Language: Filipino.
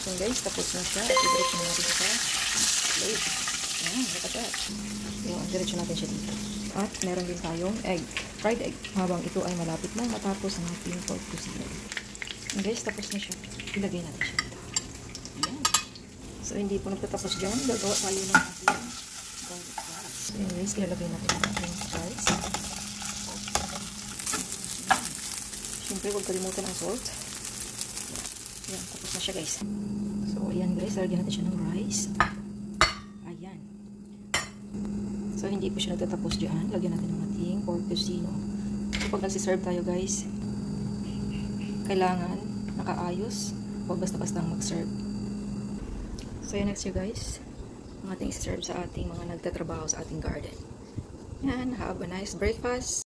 So guys, tapos na siya. Diretso na natin sa plate. Ayan, look at that. So, diretso natin siya dito. At meron din tayong egg, fried egg. Habang ito ay malapit na matapos ang ating pork tocino. So guys, tapos na siya. Ilagay natin siya dito. Ayan. So hindi po nagtatapos dyan. Gagawa tayo ng ating garlic fries. So anyways, ilalagay natin ang ating fries. Siyempre, huwag kalimutan ang salt. Ayan, tapos na siya guys. So, ayan guys, lagyan natin siya ng rice. Ayan. So, hindi po siya nagtatapos dyan. Lagyan natin ng ating pork tocino. So, pag nagsiserve tayo guys, kailangan nakaayos. Huwag basta-basta mag-serve. So, ayan next year guys. Ang ating serve sa ating mga nagtatrabaho sa ating garden. Ayan, have a nice breakfast.